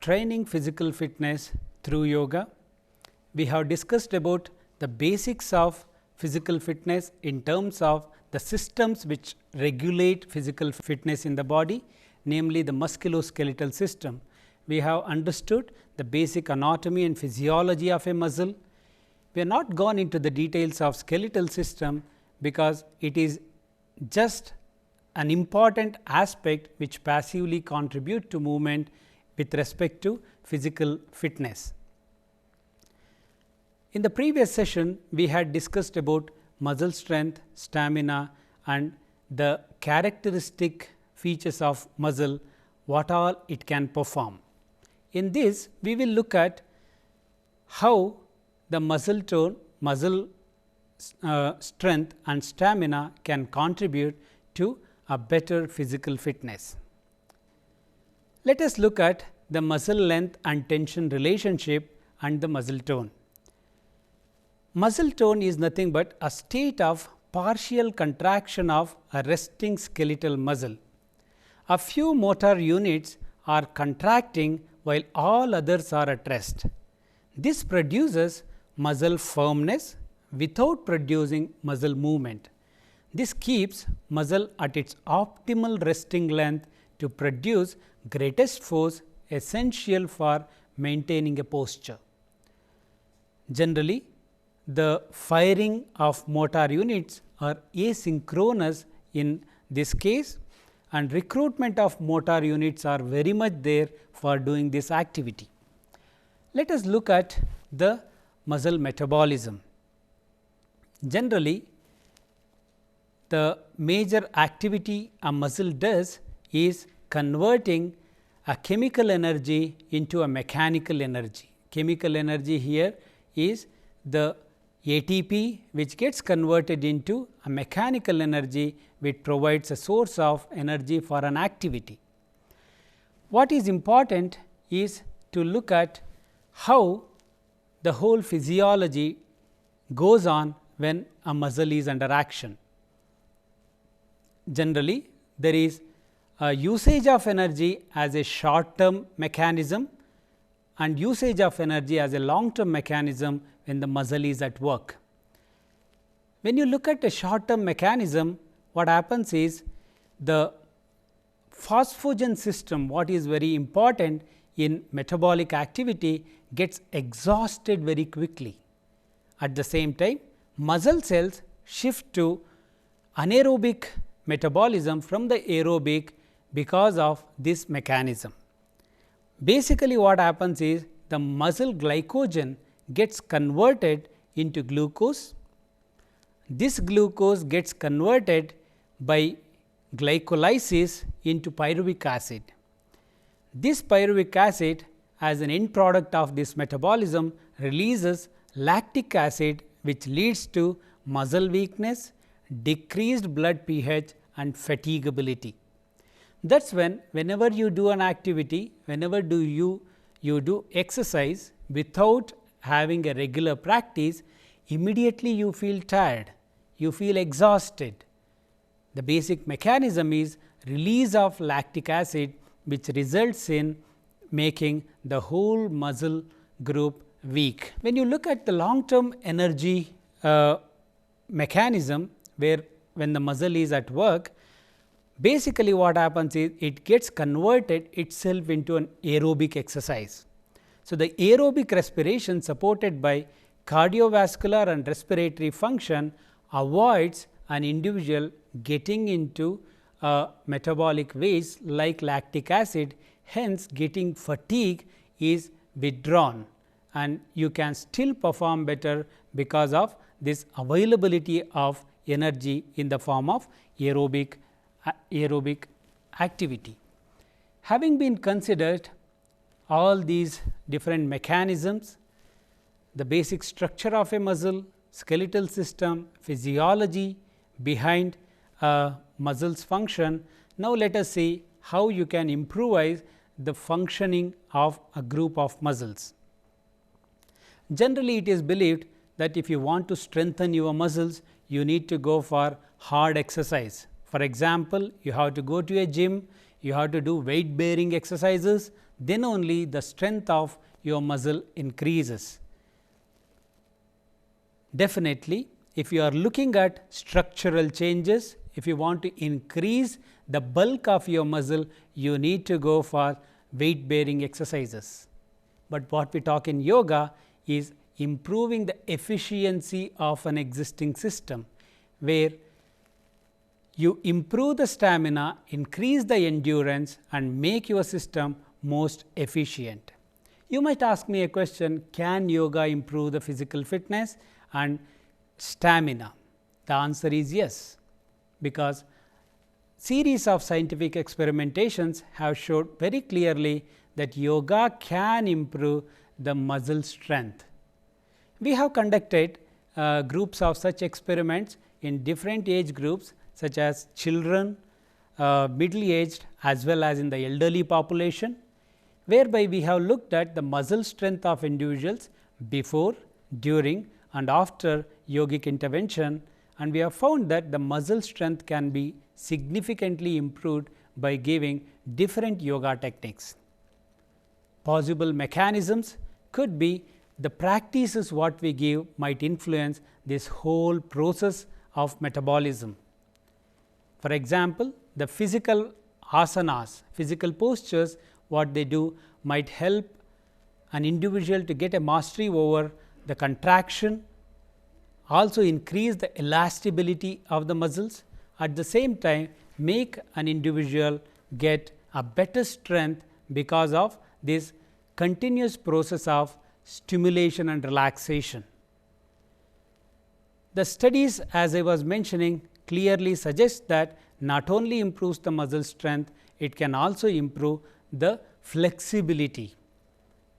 training physical fitness through yoga. We have discussed about the basics of physical fitness in terms of the systems which regulate physical fitness in the body, namely the musculoskeletal system. We have understood the basic anatomy and physiology of a muscle. We have not gone into the details of skeletal system because it is just an important aspect which passively contribute to movement with respect to physical fitness. In the previous session, we had discussed about muscle strength, stamina and the characteristic features of muscle, what all it can perform. In this, we will look at how the muscle tone, muscle strength and stamina can contribute to a better physical fitness. Let us look at the muscle length and tension relationship and the muscle tone. Muscle tone is nothing but a state of partial contraction of a resting skeletal muscle. A few motor units are contracting while all others are at rest. This produces muscle firmness without producing muscle movement. This keeps muscle at its optimal resting length to produce greatest force essential for maintaining a posture. Generally, the firing of motor units are asynchronous in this case, and recruitment of motor units are very much there for doing this activity. Let us look at the muscle metabolism. Generally, the major activity a muscle does is converting a chemical energy into a mechanical energy. Chemical energy here is the ATP, which gets converted into a mechanical energy which provides a source of energy for an activity. What is important is to look at how the whole physiology goes on when a muscle is under action. Generally, there is a usage of energy as a short term mechanism and usage of energy as a long term mechanism when the muscle is at work. When you look at a short term mechanism, what happens is the phosphagen system, what is very important in metabolic activity, gets exhausted very quickly. At the same time, muscle cells shift to anaerobic metabolism from the aerobic because of this mechanism. Basically, what happens is the muscle glycogen gets converted into glucose. This glucose gets converted by glycolysis into pyruvic acid. This pyruvic acid, as an end product of this metabolism, releases lactic acid, which leads to muscle weakness, decreased blood pH and fatigability. That is when whenever you do an activity, whenever you do exercise without having a regular practice, immediately you feel tired, you feel exhausted. The basic mechanism is release of lactic acid, which results in making the whole muscle group weak. When you look at the long term energy mechanism, where when the muscle is at work, basically what happens is it gets converted itself into an aerobic exercise. So, the aerobic respiration supported by cardiovascular and respiratory function avoids an individual getting into metabolic waste like lactic acid, hence getting fatigue is withdrawn and you can still perform better because of this availability of energy in the form of aerobic activity. Having been considered all these different mechanisms, the basic structure of a muscle, skeletal system, physiology behind a muscle's function, now let us see how you can improvise the functioning of a group of muscles. Generally, it is believed that if you want to strengthen your muscles, you need to go for hard exercise. For example, you have to go to a gym, you have to do weight bearing exercises, then only the strength of your muscle increases. Definitely, if you are looking at structural changes, if you want to increase the bulk of your muscle, you need to go for weight bearing exercises. But what we talk in yoga is improving the efficiency of an existing system, where you improve the stamina, increase the endurance and make your system most efficient. You might ask me a question, can yoga improve the physical fitness and stamina? The answer is yes, because series of scientific experimentations have showed very clearly that yoga can improve the muscle strength. We have conducted groups of such experiments in different age groups, such as children, middle aged as well as in the elderly population, whereby we have looked at the muscle strength of individuals before, during and after yogic intervention, and we have found that the muscle strength can be significantly improved by giving different yoga techniques. Possible mechanisms could be the practices what we give might influence this whole process of metabolism. For example, the physical asanas, physical postures, what they do might help an individual to get a mastery over the contraction, also increase the elastability of the muscles, at the same time make an individual get a better strength because of this continuous process of stimulation and relaxation. The studies, as I was mentioning, clearly suggest that not only improves the muscle strength, it can also improve the flexibility.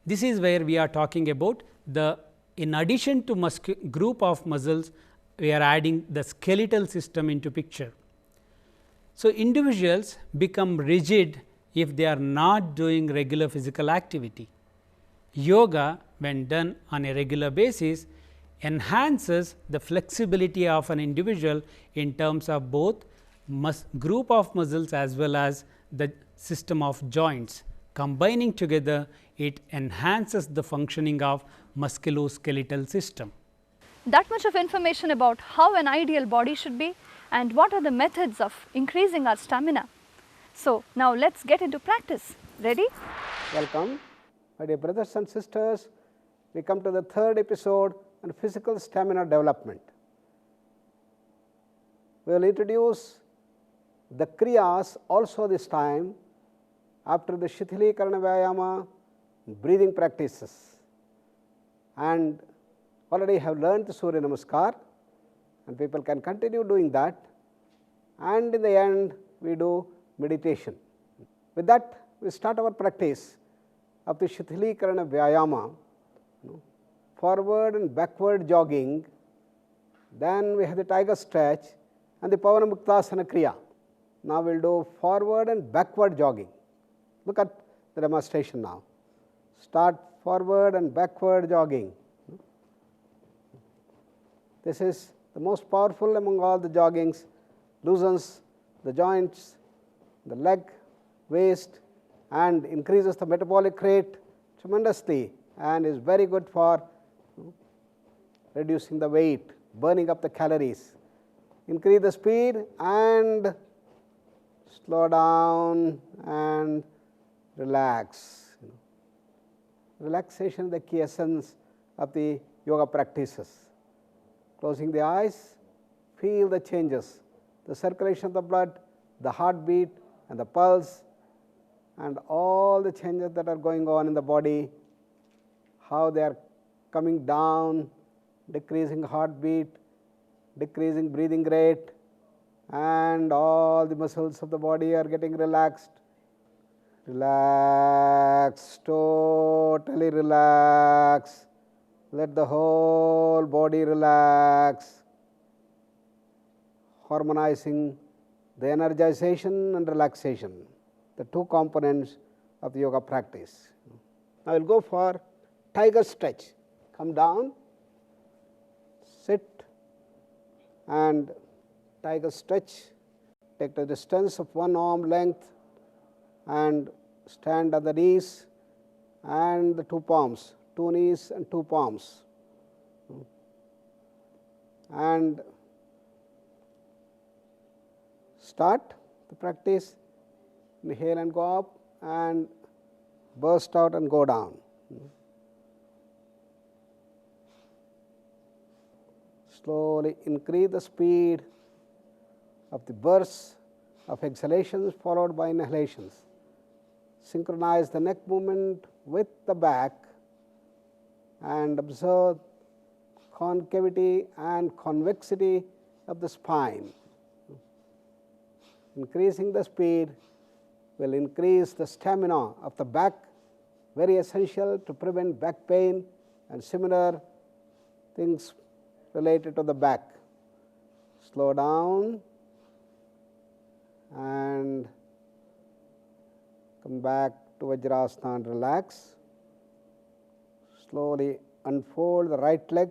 This is where we are talking about the, in addition to group of muscles, we are adding the skeletal system into picture. So, individuals become rigid if they are not doing regular physical activity. Yoga, when done on a regular basis, enhances the flexibility of an individual in terms of both group of muscles as well as the system of joints. Combining together, it enhances the functioning of musculoskeletal system. That much of information about how an ideal body should be and what are the methods of increasing our stamina. So, now let us get into practice. Ready? Welcome, my dear brothers and sisters. We come to the third episode on physical stamina development. We will introduce the Kriyas also this time after the Shithilikarana Vyayama, breathing practices, and already have learned the Surya Namaskar, and people can continue doing that, and in the end we do meditation. With that, we start our practice of the Shithilikarana Vyayama, forward and backward jogging, then we have the tiger stretch and the Pavana Mukta Kriya. Now we will do forward and backward jogging. Look at the demonstration now. Start forward and backward jogging. This is the most powerful among all the joggings, loosens the joints, the leg, waist, and increases the metabolic rate tremendously, and is very good for reducing the weight, burning up the calories. Increase the speed and slow down and relax. Relaxation is the key essence of the yoga practices. Closing the eyes, feel the changes, the circulation of the blood, the heartbeat and the pulse, and all the changes that are going on in the body, how they are coming down, decreasing heartbeat, decreasing breathing rate, and all the muscles of the body are getting relaxed. Relax, totally relax. Let the whole body relax, harmonizing the energization and relaxation, the two components of the yoga practice. Now, I will go for tiger stretch. Come down, sit and tiger stretch. Take the distance of one arm length and stand on the knees and the two palms, two knees and two palms. And start the practice. Inhale and go up and burst out and go down. Slowly increase the speed of the bursts of exhalations followed by inhalations. Synchronize the neck movement with the back and observe concavity and convexity of the spine. Increasing the speed will increase the stamina of the back, very essential to prevent back pain and similar things related to the back. Slow down and come back to Vajrasana and relax. Slowly unfold the right leg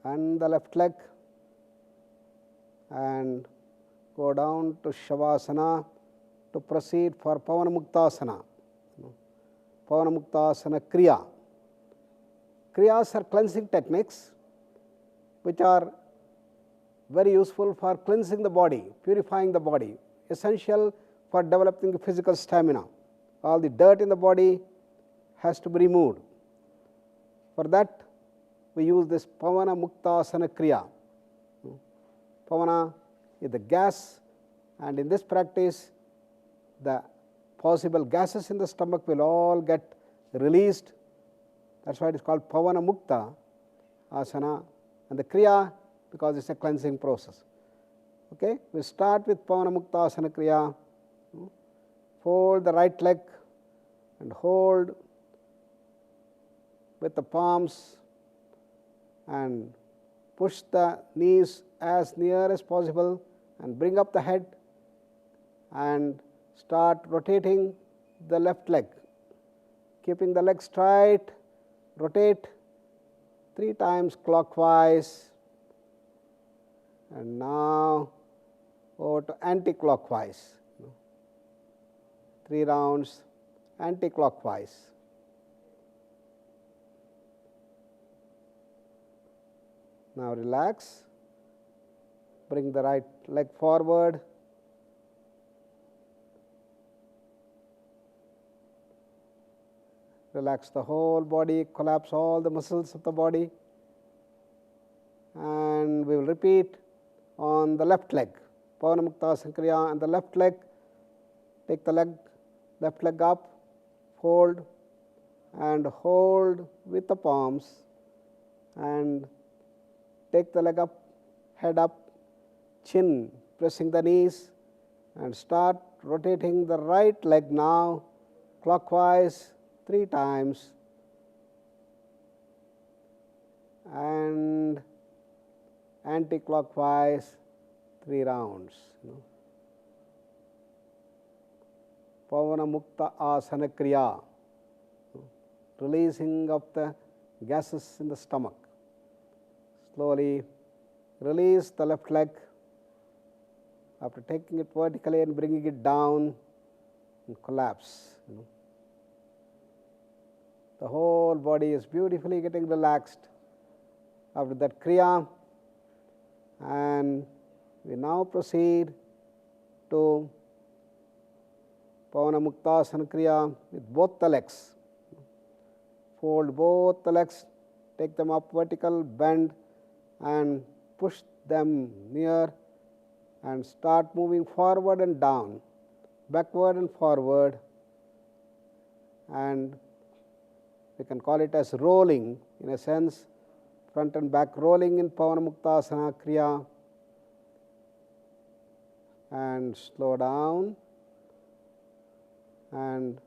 and the left leg and go down to Shavasana to proceed for Pavana Muktasana. Pavana Muktasana Kriya. Kriyas are cleansing techniques which are very useful for cleansing the body, purifying the body, essential for developing physical stamina. All the dirt in the body has to be removed. For that, we use this Pavana Muktasana Kriya. Pavana is the gas, and in this practice, the possible gases in the stomach will all get released. That's why it is called Pavana Mukta Asana, and the Kriya because it's a cleansing process. Okay, we start with Pavana Mukta Asana Kriya. Fold the right leg and hold with the palms and push the knees as near as possible and bring up the head and start rotating the left leg. Keeping the leg straight, rotate 3 times clockwise, and now over to anti-clockwise. 3 rounds anti-clockwise. Now relax, bring the right leg forward, relax the whole body, collapse all the muscles of the body, and we will repeat on the left leg. Pavana Muktasana Kriya on the left leg. Take the left leg up, fold and hold with the palms, and take the leg up, head up, chin pressing the knees, and start rotating the right leg now clockwise 3 times and anti-clockwise 3 rounds. Pavana Mukta Asana Kriya, releasing of the gases in the stomach. Slowly release the left leg after taking it vertically and bringing it down and collapse. The whole body is beautifully getting relaxed after that Kriya, and we now proceed to Pavana Muktasana Kriya with both the legs. Fold both the legs, take them up vertical, bend and push them near and start moving forward and down, backward and forward, and we can call it as rolling in a sense, front and back rolling in Pavana Muktasana Kriya, and slow down. And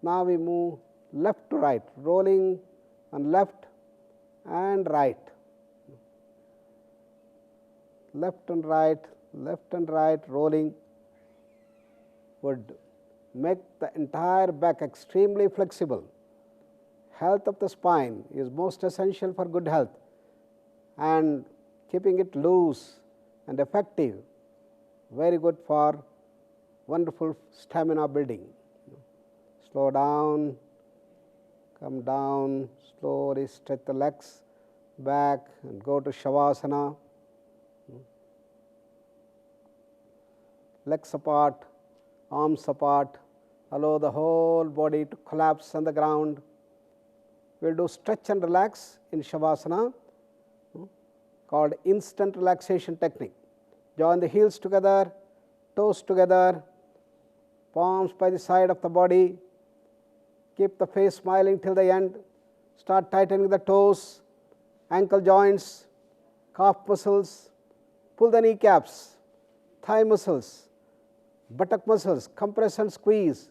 now we move left to right, rolling on left and right. Left and right rolling would make the entire back extremely flexible. Health of the spine is most essential for good health, and keeping it loose and effective, very good for wonderful stamina building. Slow down Come down, slowly stretch the legs back and go to Shavasana. Legs apart, arms apart, allow the whole body to collapse on the ground. We will do stretch and relax in Shavasana, called instant relaxation technique. Join the heels together, toes together, palms by the side of the body. Keep the face smiling till the end. Start tightening the toes, ankle joints, calf muscles, pull the kneecaps, thigh muscles, buttock muscles, compress and squeeze.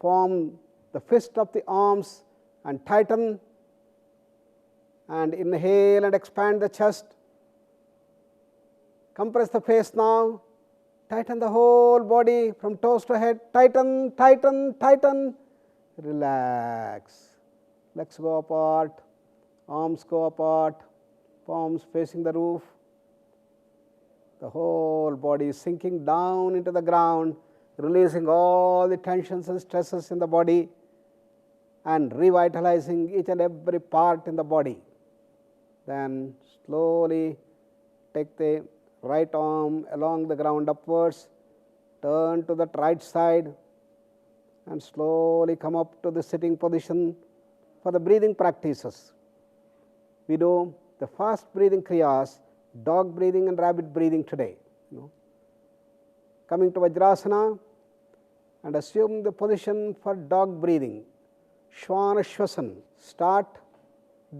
Form the fist of the arms and tighten, and inhale and expand the chest. Compress the face now, tighten the whole body from toes to head, tighten, tighten, tighten, relax. Legs go apart, arms go apart, palms facing the roof. The whole body is sinking down into the ground, releasing all the tensions and stresses in the body and revitalizing each and every part in the body. Then slowly take the right arm along the ground upwards, turn to the right side and slowly come up to the sitting position for the breathing practices. We do the fast breathing kriyas, dog breathing and rabbit breathing today. Coming to Vajrasana and assume the position for dog breathing. Shvanashvasan. Start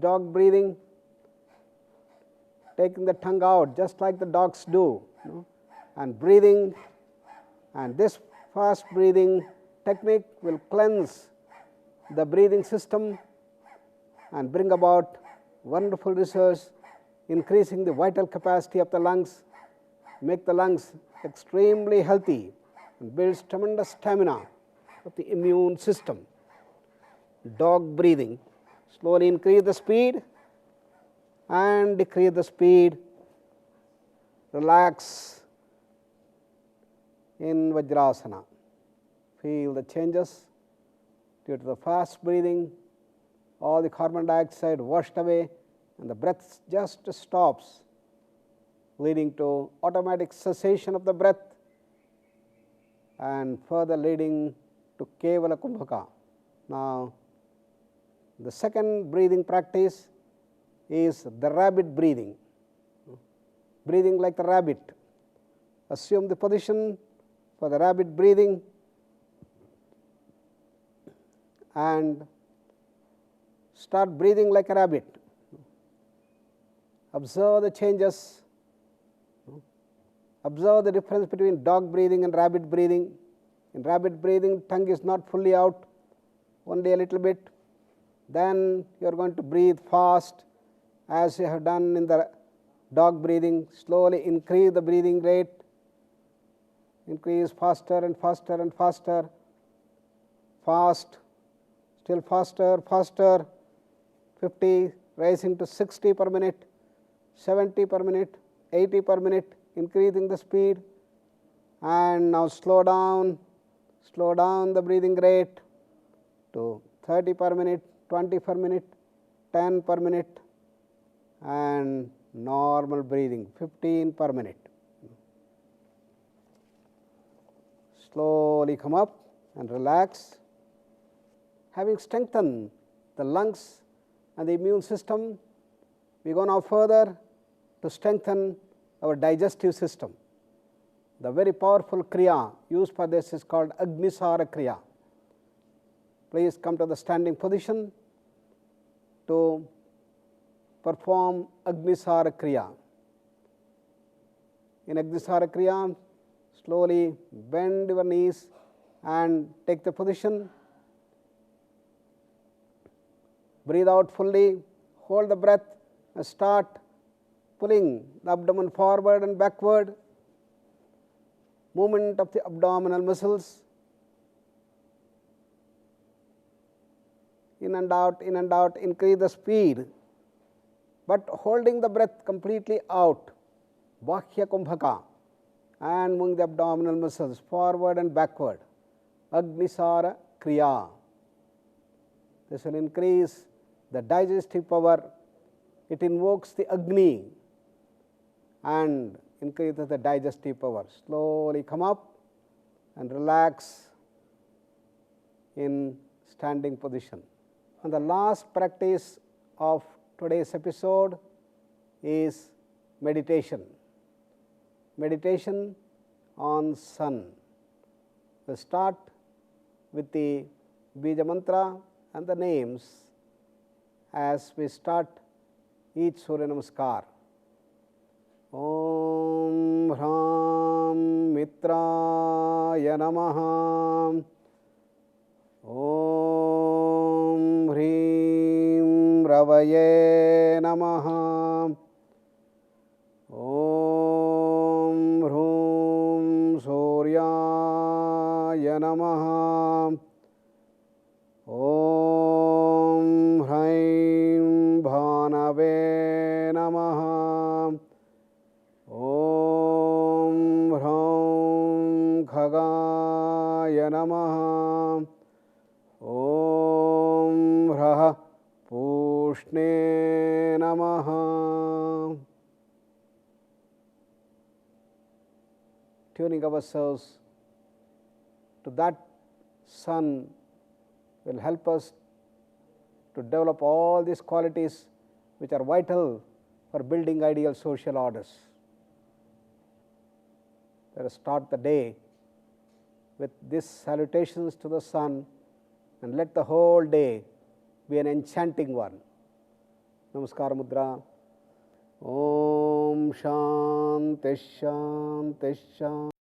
dog breathing, taking the tongue out just like the dogs do, and breathing. And this fast breathing technique will cleanse the breathing system and bring about wonderful results, increasing the vital capacity of the lungs, make the lungs extremely healthy and builds tremendous stamina of the immune system. Dog breathing. Slowly increase the speed and decrease the speed. Relax in Vajrasana. Feel the changes due to the fast breathing. All the carbon dioxide washed away and the breath just stops, leading to automatic cessation of the breath and further leading to Kevala Kumbhaka. Now, the second breathing practice is the rabbit breathing. Breathing like the rabbit. Assume the position for the rabbit breathing and start breathing like a rabbit. Observe the changes. Observe the difference between dog breathing and rabbit breathing. In rabbit breathing, tongue is not fully out, only a little bit. Then you are going to breathe fast as you have done in the dog breathing. Slowly increase the breathing rate. Increase faster and faster and faster. Fast, still faster, faster. 50, rising to 60 per minute, 70 per minute, 80 per minute, increasing the speed. And now slow down the breathing rate to 30 per minute, 20 per minute, 10 per minute, and normal breathing 15 per minute. Slowly come up and relax. Having strengthened the lungs and the immune system, we go now further to strengthen our digestive system. The very powerful kriya used for this is called Agnissar Kriya. Please come to the standing position to perform Agnissar Kriya. In Agnissar Kriya, slowly bend your knees and take the position. Breathe out fully, hold the breath and start pulling the abdomen forward and backward. Movement of the abdominal muscles. In and out, increase the speed, but holding the breath completely out. Bahya Kumbhaka, and moving the abdominal muscles forward and backward. Agnissar Kriya. This will increase the digestive power. It invokes the Agni and increases the digestive power. Slowly come up and relax in standing position. And the last practice of today's episode is meditation. Meditation on sun. We start with the Bija mantra and the names as we start each Surya Namaskar. Om Hram Mitraya Namaha. Om Hrim Ravaye Namaha. Om Hrum Suryaya Namaha. Om Hraim Bhanave Namaha. Om Hraum Khagaya Namaha. Om Hrah Pushne Namaha. Tuning ourselves to that sun will help us to develop all these qualities which are vital for building ideal social orders. Let us start the day with these salutations to the sun and let the whole day be an enchanting one. Namaskar Mudra. Om Shanti Shanti Shanti.